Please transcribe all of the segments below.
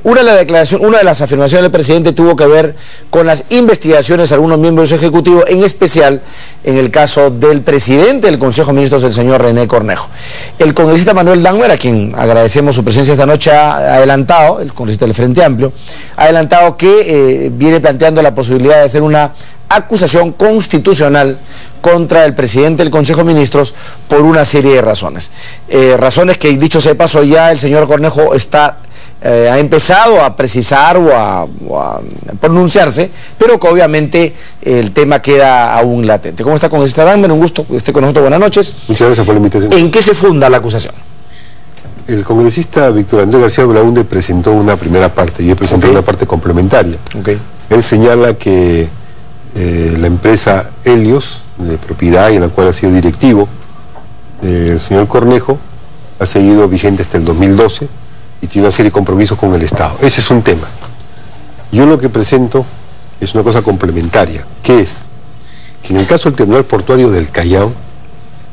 Una de las afirmaciones del presidente tuvo que ver con las investigaciones de algunos miembros de su ejecutivo, en especial en el caso del presidente del Consejo de Ministros, el señor René Cornejo. El congresista Manuel Dangmer, a quien agradecemos su presencia esta noche, ha adelantado, el congresista del Frente Amplio, ha adelantado que viene planteando la posibilidad de hacer una acusación constitucional contra el presidente del Consejo de Ministros por una serie de razones. Razones que, dicho sea de paso, ya el señor Cornejo ha empezado a precisar o a pronunciarse, pero que obviamente el tema queda aún latente. ¿Cómo está, congresista Dangmer? Un gusto que esté con nosotros. Buenas noches. Muchas gracias por la invitación. ¿En qué se funda la acusación? El congresista Víctor Andrés García Belaúnde presentó una primera parte, yo presenté una parte complementaria. Él señala que la empresa Helios, de propiedad y en la cual ha sido directivo del señor Cornejo, ha seguido vigente hasta el 2012 y tiene una serie de compromisos con el Estado. Ese es un tema. Yo lo que presento es una cosa complementaria, que es que en el caso del terminal portuario del Callao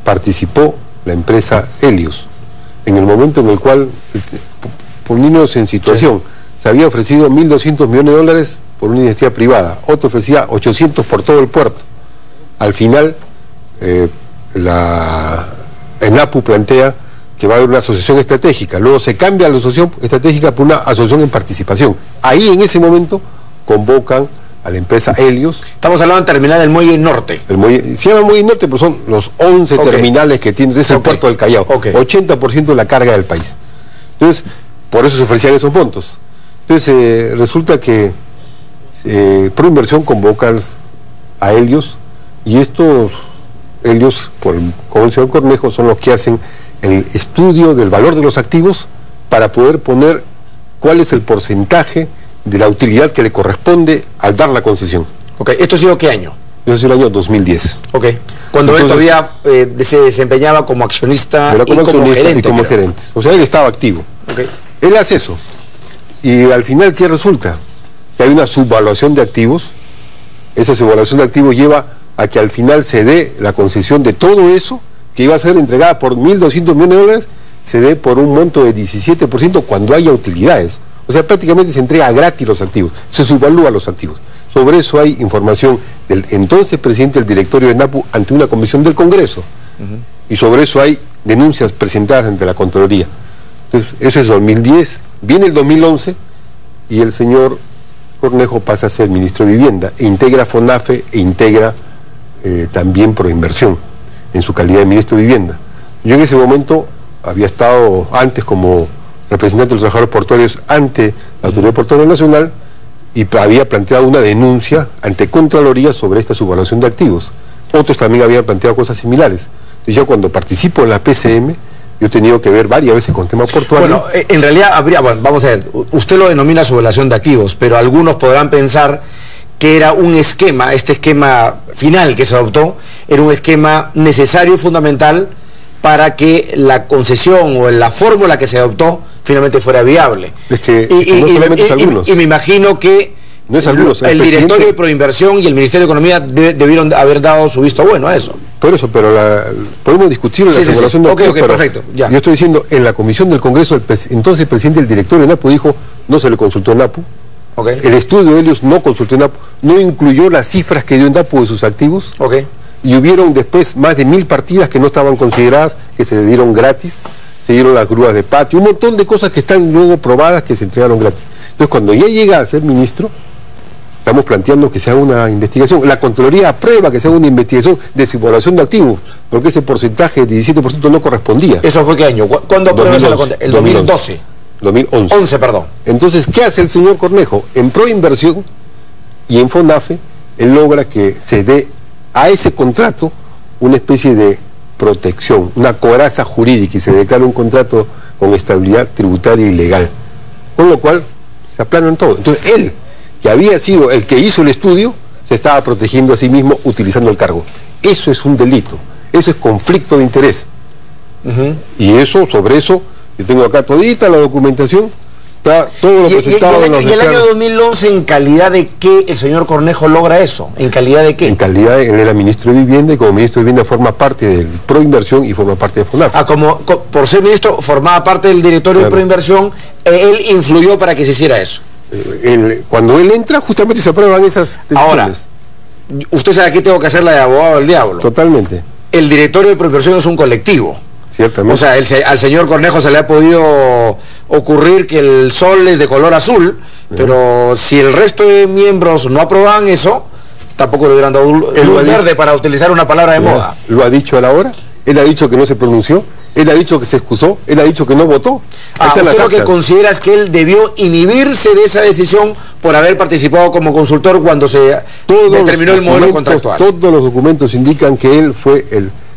participó la empresa Helios en el momento en el cual, poniéndonos en situación, se había ofrecido 1.200 millones de dólares por una iniciativa privada, otro ofrecía 800 por todo el puerto. Al final, ENAPU plantea que va a haber una asociación estratégica, luego se cambia la asociación estratégica por una asociación en participación. Ahí, en ese momento, convocan a la empresa Helios. Estamos hablando de terminal del Muelle Norte. Se llama Muelle Norte, pero son los 11 terminales que tiene, es el puerto del Callao, 80% de la carga del país. Entonces, por eso se ofrecían esos montos. Entonces, resulta que Proinversión convoca a Helios, y estos Helios, con el señor Cornejo, son los que hacen el estudio del valor de los activos para poder poner cuál es el porcentaje de la utilidad que le corresponde al dar la concesión. ¿Esto ha sido qué año? Eso ha sido el año 2010. Cuando él todavía se desempeñaba como accionista, y como gerente. O sea, él estaba activo. Él hace eso. Y al final, ¿qué resulta? Que hay una subvaluación de activos. Esa subvaluación de activos lleva a que al final se dé la concesión de todo eso, que iba a ser entregada por 1.200 millones de dólares, se dé por un monto de 17% cuando haya utilidades. O sea, prácticamente se entrega gratis los activos, se subvalúa los activos. Sobre eso hay información del entonces presidente del directorio de ENAPU ante una comisión del Congreso. Y sobre eso hay denuncias presentadas ante la Contraloría. Entonces, eso es 2010. Viene el 2011 y el señor Cornejo pasa a ser ministro de Vivienda, e integra FONAFE e integra también Proinversión, en su calidad de ministro de Vivienda. Yo en ese momento había estado antes como representante de los trabajadores portuarios ante la Autoridad Portuaria Nacional y había planteado una denuncia ante Contraloría sobre esta subvaluación de activos. Otros también habían planteado cosas similares. Entonces, yo cuando participo en la PCM, yo he tenido que ver varias veces con temas portuarios. Bueno, en realidad habría, vamos a ver, usted lo denomina subvaluación de activos, pero algunos podrán pensar que era un esquema, este esquema final que se adoptó, era un esquema necesario y fundamental para que la concesión o la fórmula que se adoptó finalmente fuera viable. Es que no solamente es algunos. Y me imagino que no es algunos, el directorio de Proinversión y el Ministerio de Economía debieron haber dado su visto bueno a eso. Por eso, pero podemos discutir la subvaluación de activos. Perfecto. Ya. Yo estoy diciendo, en la comisión del Congreso, entonces el presidente del directorio de NAPU dijo, no se le consultó a NAPU. El estudio de Helios no consultó a NAPU, no incluyó las cifras que dio NAPU de sus activos. Y hubieron después más de 1.000 partidas que no estaban consideradas, que se dieron gratis, se dieron las grúas de patio, un montón de cosas que están luego probadas que se entregaron gratis. Entonces, cuando ya llega a ser ministro, estamos planteando que se haga una investigación. La Contraloría aprueba que se haga una investigación de subvaluación de activos, porque ese porcentaje de 17% no correspondía. ¿Eso fue qué año? ¿Cuándo aprueba la Contraloría? El 2012. 2011. Perdón. Entonces, ¿qué hace el señor Cornejo? En Proinversión y en FONAFE, él logra que se dé a ese contrato una especie de protección, una coraza jurídica, y se declara un contrato con estabilidad tributaria y legal. Con lo cual, se aplanan todo. Entonces, él, que había sido el que hizo el estudio, se estaba protegiendo a sí mismo utilizando el cargo. Eso es un delito, eso es conflicto de interés. Y eso, sobre eso, yo tengo acá todita la documentación Está todo lo presentado en los ¿Y el año 2011 en calidad de qué el señor Cornejo logra eso? ¿En calidad de qué? En calidad de, él era ministro de Vivienda, y como ministro de Vivienda forma parte del Proinversión y forma parte de FONAF. Por ser ministro, formaba parte del directorio de Proinversión, él influyó para que se hiciera eso. Cuando él entra, justamente se aprueban esas decisiones. Ahora, usted sabe que tengo que hacer la de abogado del diablo. Totalmente. El directorio de Proinversión es un colectivo. Ciertamente. O sea, al señor Cornejo se le ha podido ocurrir que el sol es de color azul, pero si el resto de miembros no aprobaban eso, tampoco le hubieran dado luz verde, para utilizar una palabra de moda. Lo ha dicho a la hora, él ha dicho que no se pronunció, él ha dicho que se excusó, él ha dicho que no votó. ¿Usted lo que considera es que él debió inhibirse de esa decisión por haber participado como consultor cuando se determinó el modelo contractual? Todos los documentos indican que él fue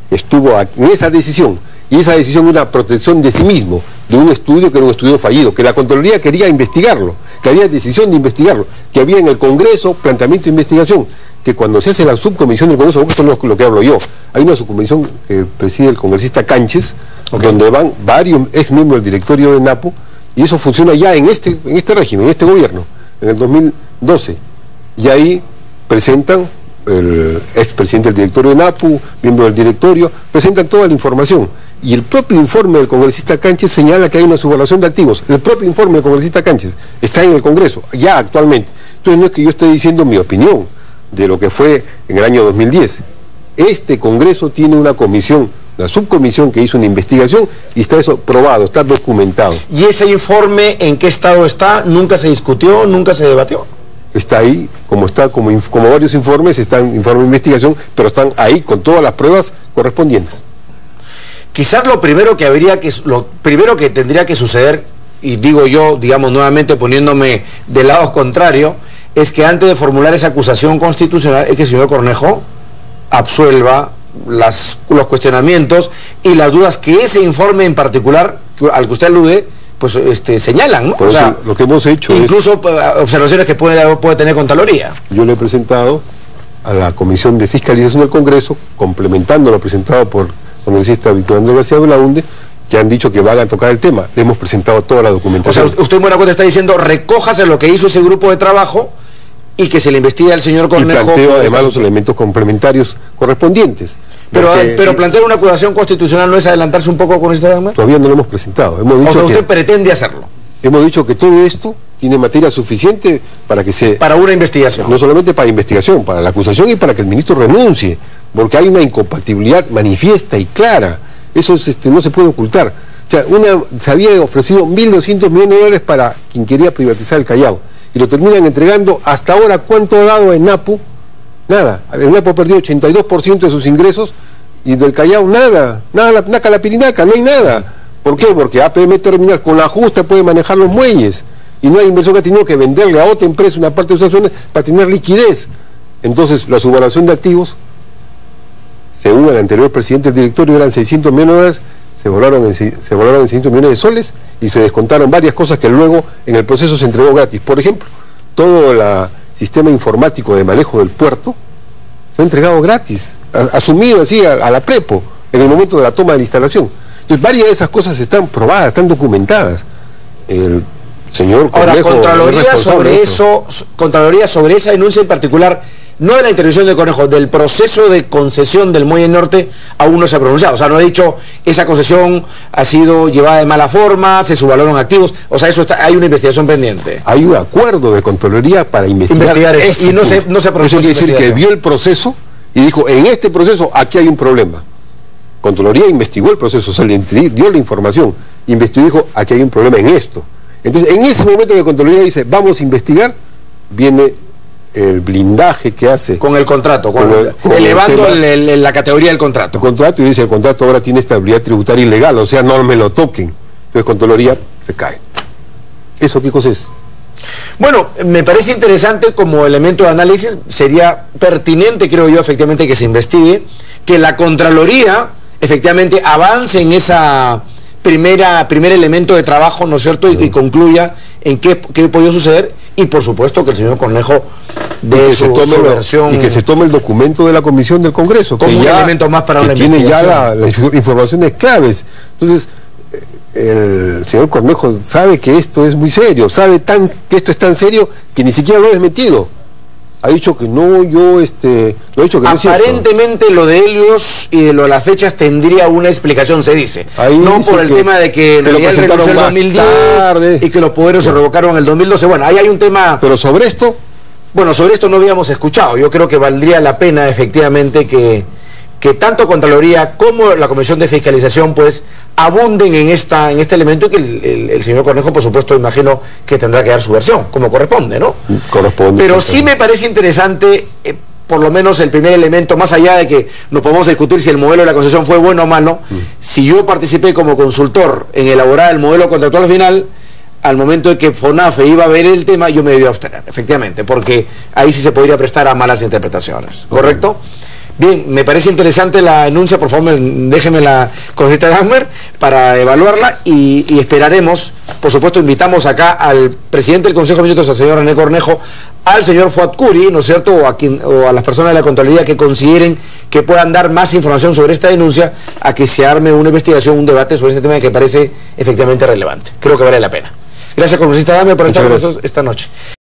estuvo en esa decisión, y esa decisión era una protección de sí mismo, de un estudio que era un estudio fallido, que la Contraloría quería investigarlo, que había decisión de investigarlo, que había en el Congreso planteamiento de investigación, que cuando se hace la subcomisión del Congreso, esto no es lo que hablo yo, hay una subcomisión que preside el congresista Canches, donde van varios ex miembros del directorio de NAPU, y eso funciona ya en este régimen, en este gobierno, en el 2012, y ahí presentan el expresidente del directorio de NAPU, miembro del directorio, presentan toda la información, y el propio informe del congresista Canches señala que hay una subvaluación de activos. El propio informe del congresista Canches está en el Congreso, ya actualmente. Entonces no es que yo esté diciendo mi opinión de lo que fue en el año 2010. Este Congreso tiene una comisión, una subcomisión que hizo una investigación, y está eso probado, está documentado. ¿Y ese informe en qué estado está? ¿Nunca se discutió? ¿Nunca se debatió? Está ahí, como varios informes, están informes de investigación, pero están ahí con todas las pruebas correspondientes. Quizás lo primero que tendría que suceder, y digo yo, digamos nuevamente poniéndome del lado contrario, es que antes de formular esa acusación constitucional, es que el señor Cornejo absuelva los cuestionamientos y las dudas que ese informe en particular, al que usted alude, pues señalan, ¿no? Por eso lo que hemos hecho incluso observaciones que puede tener Contraloría. Yo le he presentado a la Comisión de Fiscalización del Congreso, complementando lo presentado por el congresista Víctor Andrés García Belaunde, que han dicho que van a tocar el tema. Le hemos presentado toda la documentación. O sea, usted en buena cuenta está diciendo, recójase lo que hizo ese grupo de trabajo y que se le investigue al señor Cornejo. Y planteo además los elementos complementarios correspondientes. Pero plantear una acusación constitucional no es adelantarse un poco con este tema. Todavía no lo hemos presentado. Hemos dicho, o sea, usted pretende hacerlo. Hemos dicho que todo esto tiene materia suficiente para que se... Para una investigación. No solamente para investigación, para la acusación y para que el ministro renuncie, porque hay una incompatibilidad manifiesta y clara. Eso no se puede ocultar. O sea, se había ofrecido 1.200 millones de dólares para quien quería privatizar el Callao, y lo terminan entregando. Hasta ahora, ¿cuánto ha dado en NAPU? Nada. El NAPU ha perdido 82% de sus ingresos, y del Callao nada, la pinaca, no hay nada. ¿Por qué? Porque APM Terminal con la justa puede manejar los muelles, y no hay inversión, que ha tenido que venderle a otra empresa una parte de sus acciones para tener liquidez. Entonces, la subvaluación de activos, según el anterior presidente del directorio, eran 600 millones de dólares, se volaron en 600 millones de soles, y se descontaron varias cosas que luego en el proceso se entregó gratis. Por ejemplo, todo el sistema informático de manejo del puerto fue entregado gratis, asumido así a la prepo, en el momento de la toma de la instalación. Entonces, varias de esas cosas están probadas, están documentadas. El señor Cornejo... Ahora, Contraloría sobre esa denuncia en particular, no de la intervención de Cornejo, del proceso de concesión del Muelle Norte, aún no se ha pronunciado. O sea, no ha dicho, esa concesión ha sido llevada de mala forma, se subvaloraron activos. O sea, hay una investigación pendiente. Hay un acuerdo de Contraloría para investigar eso. Y no se pronunció. Eso quiere decir que vio el proceso y dijo, en este proceso aquí hay un problema. Contraloría investigó el proceso, se le dio la información, investigó y dijo, aquí hay un problema en esto. Entonces, en ese momento que Contraloría dice, vamos a investigar, viene el blindaje que hace con el contrato, elevando la categoría del contrato. El contrato, y dice, el contrato ahora tiene estabilidad tributaria ilegal, o sea, no me lo toquen. Entonces, Contraloría se cae. ¿Eso qué cosa es? Bueno, me parece interesante como elemento de análisis. Sería pertinente, creo yo, efectivamente, que se investigue, que la Contraloría efectivamente avance en esa primer elemento de trabajo, ¿no es cierto?, y concluya en qué podía suceder, y por supuesto que el señor Cornejo dé su versión. Y que se tome el documento de la Comisión del Congreso, como un elemento más para una investigación. Tiene ya las informaciones claves. Entonces, el señor Cornejo sabe que esto es muy serio, sabe que esto es tan serio que ni siquiera lo ha desmentido. Ha dicho que no, no ha dicho que no es cierto. Aparentemente lo de Helios y de lo de las fechas tendría una explicación, se dice. Ahí no dice por el tema de que en realidad renunció en el 2010 tarde, y que los poderes se revocaron en el 2012. Bueno, ahí hay un tema... Pero sobre esto... Bueno, sobre esto no habíamos escuchado. Yo creo que valdría la pena efectivamente que tanto Contraloría como la Comisión de Fiscalización pues abunden en este elemento y que el señor Cornejo, por supuesto, imagino que tendrá que dar su versión, como corresponde, ¿no? Corresponde. Pero sí me parece interesante, por lo menos el primer elemento, más allá de que nos podemos discutir si el modelo de la concesión fue bueno o malo, si yo participé como consultor en elaborar el modelo contractual final, al momento de que FONAFE iba a ver el tema, yo me debía abstener, efectivamente, porque ahí sí se podría prestar a malas interpretaciones, ¿correcto? Bien, me parece interesante la denuncia, por favor, déjeme la congresista Dahmer para evaluarla y esperaremos, por supuesto, invitamos acá al presidente del Consejo de Ministros, al señor René Cornejo, al señor Fuad Curi, ¿no es cierto?, o a las personas de la Contraloría que consideren que puedan dar más información sobre esta denuncia, a que se arme una investigación, un debate sobre este tema que parece efectivamente relevante. Creo que vale la pena. Gracias, congresista Dahmer, por estar con nosotros esta noche.